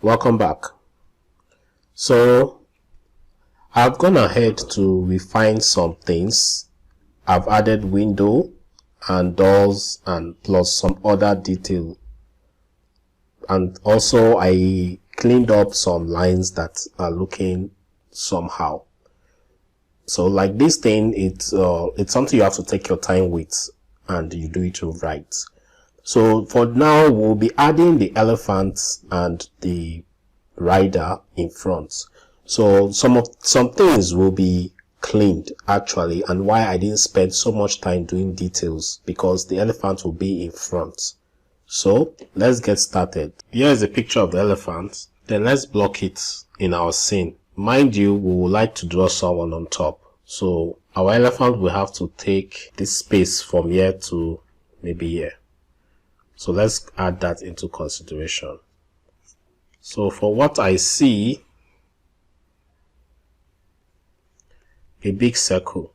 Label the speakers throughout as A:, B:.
A: Welcome back. So I've gone ahead to refine some things. I've added window and doors and plus some other detail, and also I cleaned up some lines that are looking somehow. So like this thing, it's something you have to take your time with and you do it right. So for now, we'll be adding the elephants and the rider in front. So some things will be cleaned actually, and why I didn't spend so much time doing details, because the elephant will be in front. So let's get started. Here is a picture of the elephant. Then let's block it in our scene. Mind you, we would like to draw someone on top. So our elephant will have to take this space from here to maybe here. So let's add that into consideration. So for what I see, a big circle,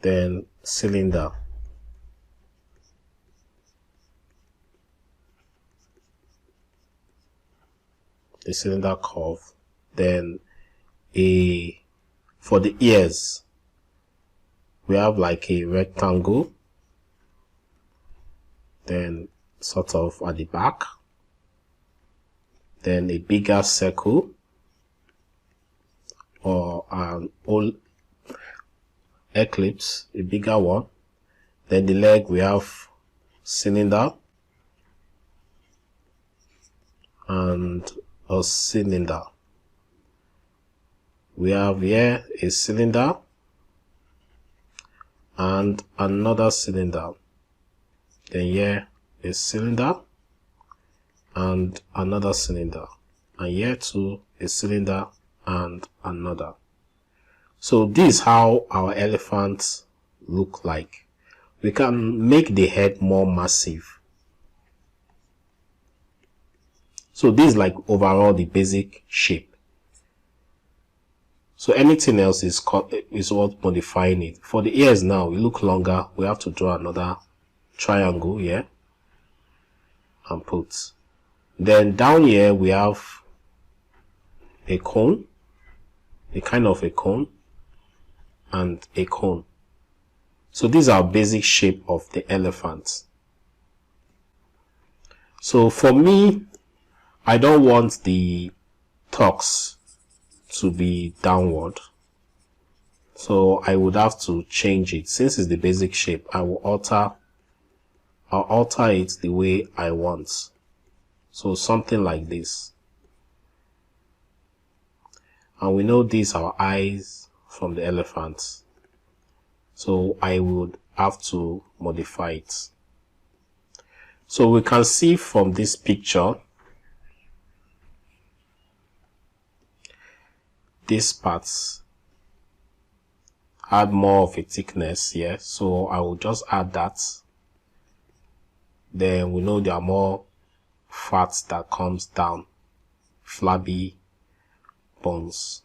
A: then cylinder, the cylinder curve, then for the ears, we have like a rectangle, then sort of at the back, then a bigger circle or an old eclipse, a bigger one. Then the leg, we have cylinder and a cylinder. We have here a cylinder and another cylinder. Then here a cylinder and another cylinder, and here too a cylinder and another. So this is how our elephants look like. We can make the head more massive. So this is like overall the basic shape. So anything else is what modifying it. For the ears now, we look longer. We have to draw another triangle here and put. Then down here we have a cone, a kind of a cone and a cone. So these are basic shape of the elephant. So for me, I don't want the tucks to be downward, so I would have to change it. Since it's the basic shape, I'll alter it the way I want. So something like this. And we know these are eyes from the elephant, so I would have to modify it. So we can see from this picture, these parts add more of a thickness here, so I will just add that. Then we know there are more fats that comes down, flabby bones.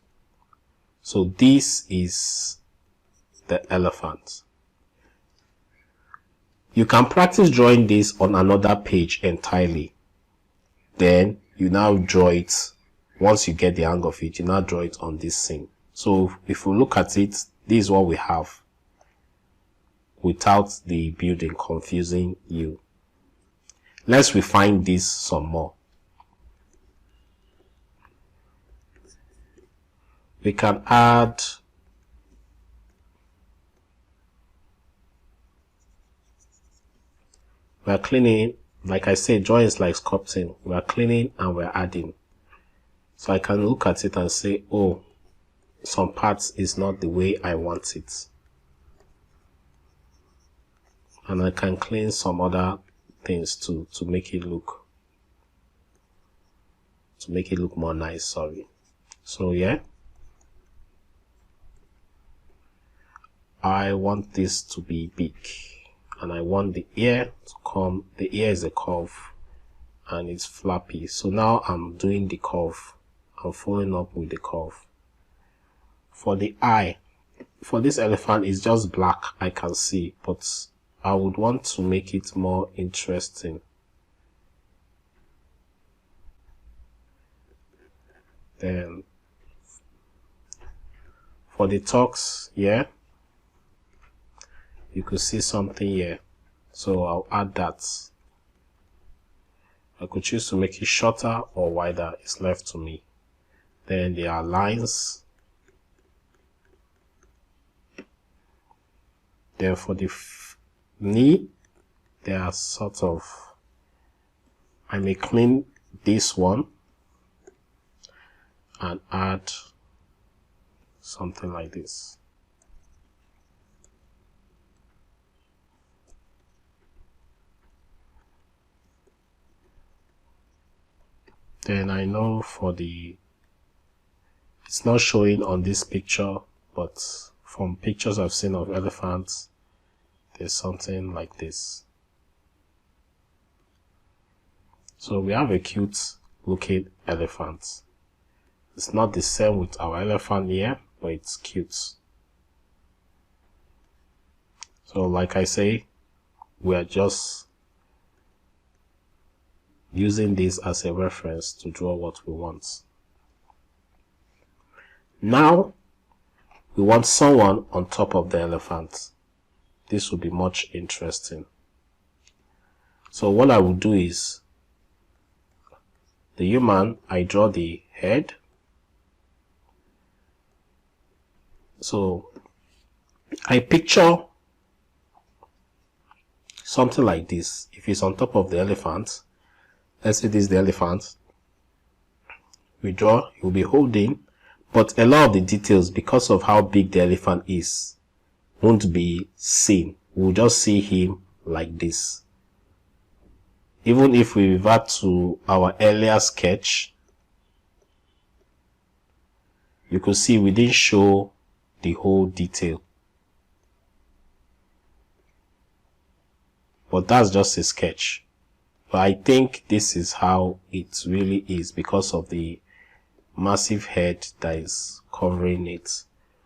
A: So this is the elephant. You can practice drawing this on another page entirely. Then you now draw it. Once you get the hang of it, you now draw it on this scene. So if we look at it, this is what we have without the building confusing you. Let's refine this some more. We can add we are cleaning. Like I said, drawing is like sculpting. We are cleaning and we're adding. So I can look at it and say, oh, some parts is not the way I want it. And I can clean some other things too to make it look more nice, sorry. So yeah, I want this to be big, and I want the ear to come. The ear is a curve and it's flappy. So now I'm doing the curve. I'm following up with the curve. For the eye, for this elephant, is just black, I can see, but I would want to make it more interesting. Then for the talks here, you could see something here, so I'll add that. I could choose to make it shorter or wider, it's left to me. Then there are lines. Then for the knee, there are sort of, I may clean this one and add something like this. Then I know for the, it's not showing on this picture, but from pictures I've seen of elephants, there's something like this. So we have a cute looking elephant. It's not the same with our elephant here, but it's cute. So like I say, we are just using this as a reference to draw what we want. Now, we want someone on top of the elephant. This will be much interesting. So what I will do is, the human, I draw the head. So I picture something like this. If it's on top of the elephant, let's say this is the elephant, we draw, he will be holding, but a lot of the details, because of how big the elephant is, won't be seen. We'll just see him like this. Even if we revert to our earlier sketch, you could see we didn't show the whole detail. But that's just a sketch. But I think this is how it really is because of the massive head that is covering it.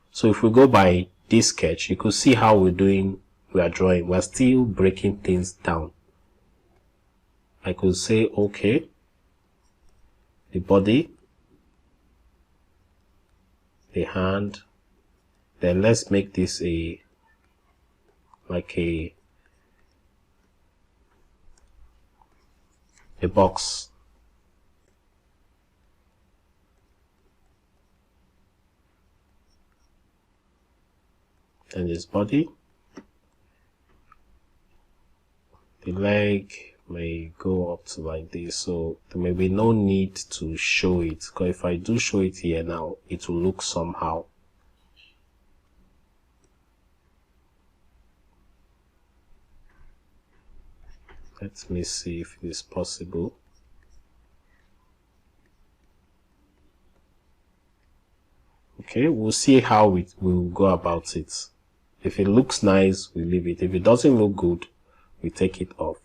A: So if we go by this sketch, you could see how we are drawing. We're still breaking things down. I could say, okay, the body, the hand, then let's make this like a box. And this body, the leg may go up to like this, so there may be no need to show it, because if I do show it here now, it will look somehow. Let me see if it is possible. Okay, we'll see how we will go about it. If it looks nice, we leave it. If it doesn't look good, we take it off.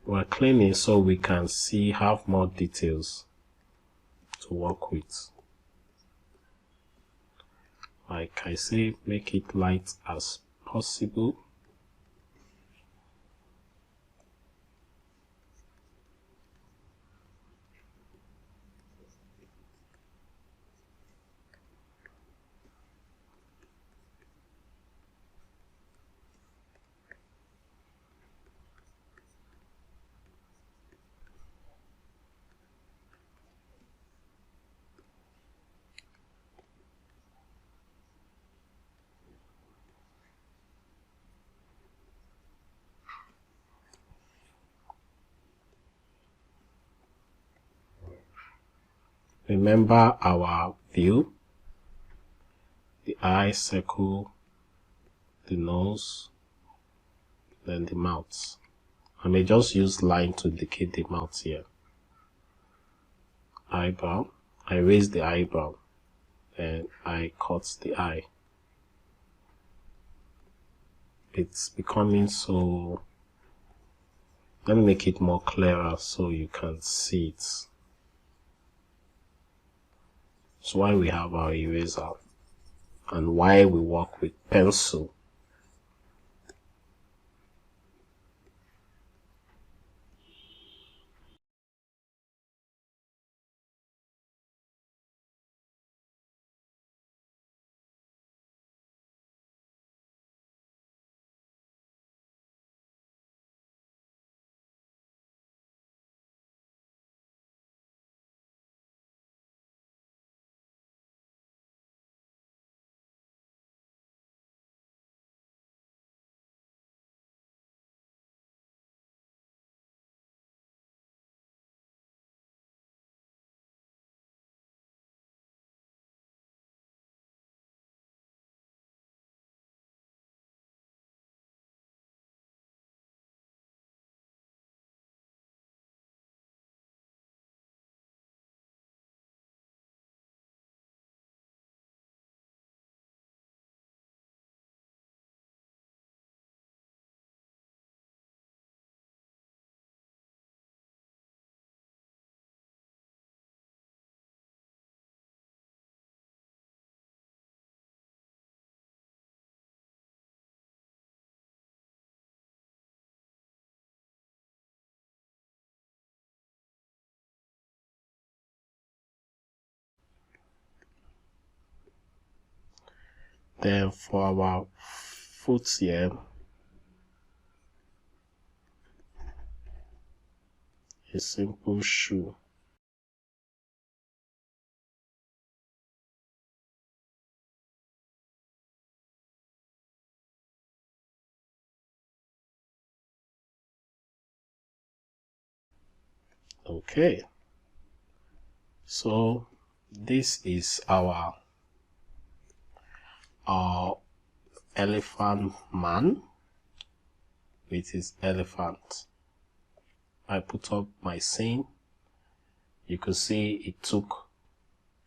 A: We're cleaning so we can have more details to work with. Like I say, make it light as possible. Remember our view, the eye, circle, the nose, then the mouth. I may just use line to indicate the mouth here. Eyebrow, I raise the eyebrow, and I cut the eye. It's becoming so, let me make it more clearer so you can see it. That's why we have our eraser and why we work with pencil. Then for our foot here, a simple shoe. Okay, so this is our elephant man with his elephant. I put up my scene. You can see it took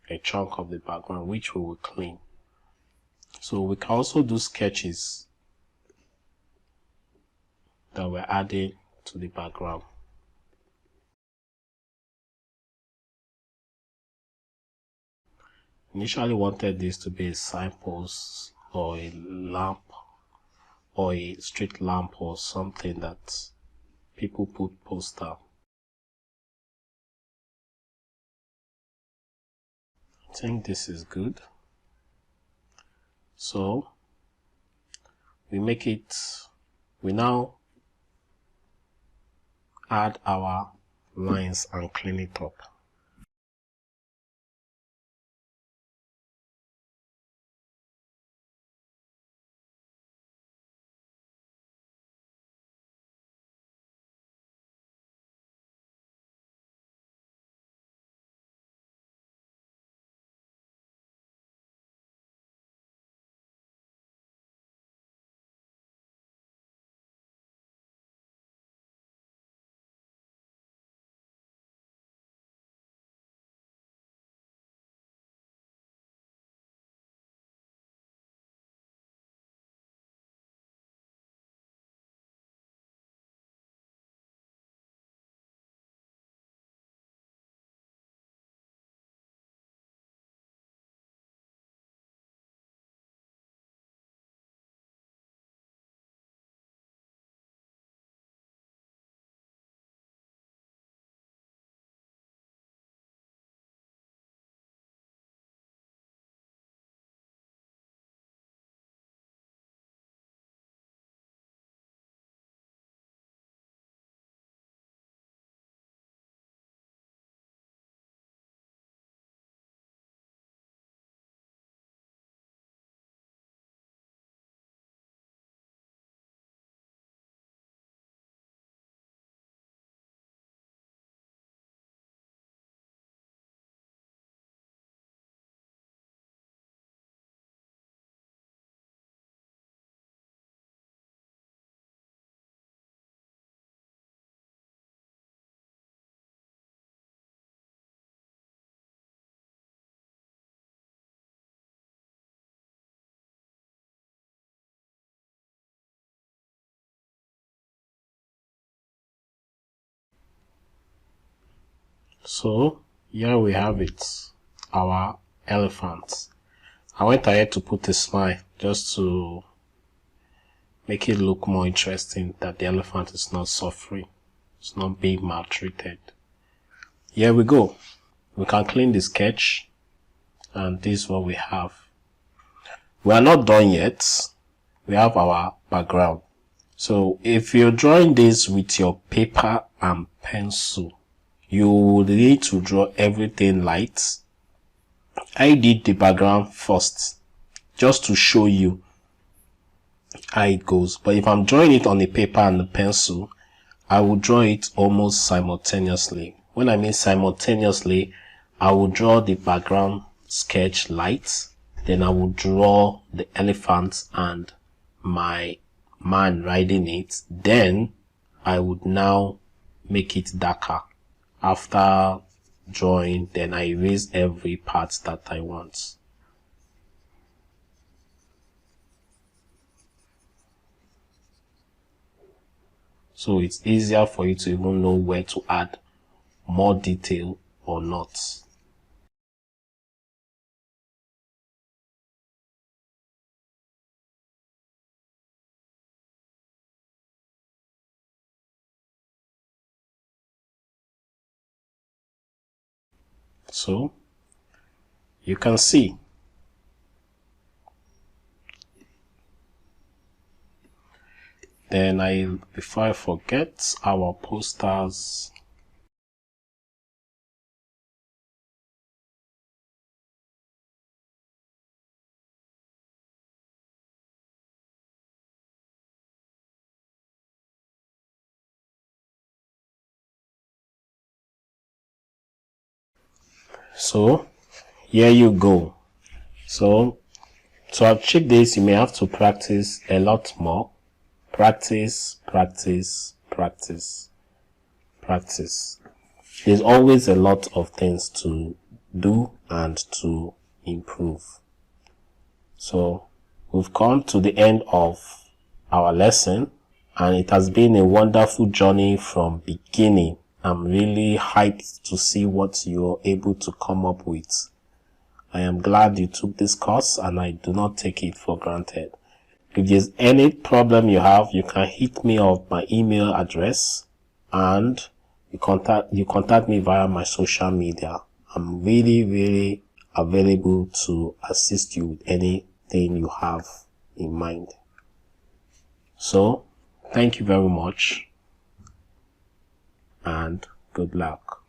A: a chunk of the background, which we will clean. So we can also do sketches that we're adding to the background. Initially wanted this to be a signpost or a lamp or a street lamp or something that people put poster. I think this is good. So we now add our lines and clean it up. So here we have it, our elephant. I went ahead to put a smile just to make it look more interesting that the elephant is not suffering. It's not being maltreated. Here we go. We can clean the sketch, and this is what we have. We are not done yet. We have our background. So if you're drawing this with your paper and pencil, you will need to draw everything light. I did the background first just to show you how it goes. But if I'm drawing it on the paper and the pencil, I will draw it almost simultaneously. When I mean simultaneously, I will draw the background sketch light, then I will draw the elephant and my man riding it. Then I would now make it darker. After drawing, then I erase every part that I want. So it's easier for you to even know where to add more detail or not. So you can see. Then before I forget, our posters. So here you go. So to achieve this, you may have to practice a lot more. Practice, practice, practice, practice. There's always a lot of things to do and to improve. So we've come to the end of our lesson, and it has been a wonderful journey from beginning. I'm really hyped to see what you're able to come up with. I am glad you took this course, and I do not take it for granted. If there's any problem you have, you can hit me up my email address, and you contact me via my social media. I'm really available to assist you with anything you have in mind. So thank you very much, and good luck.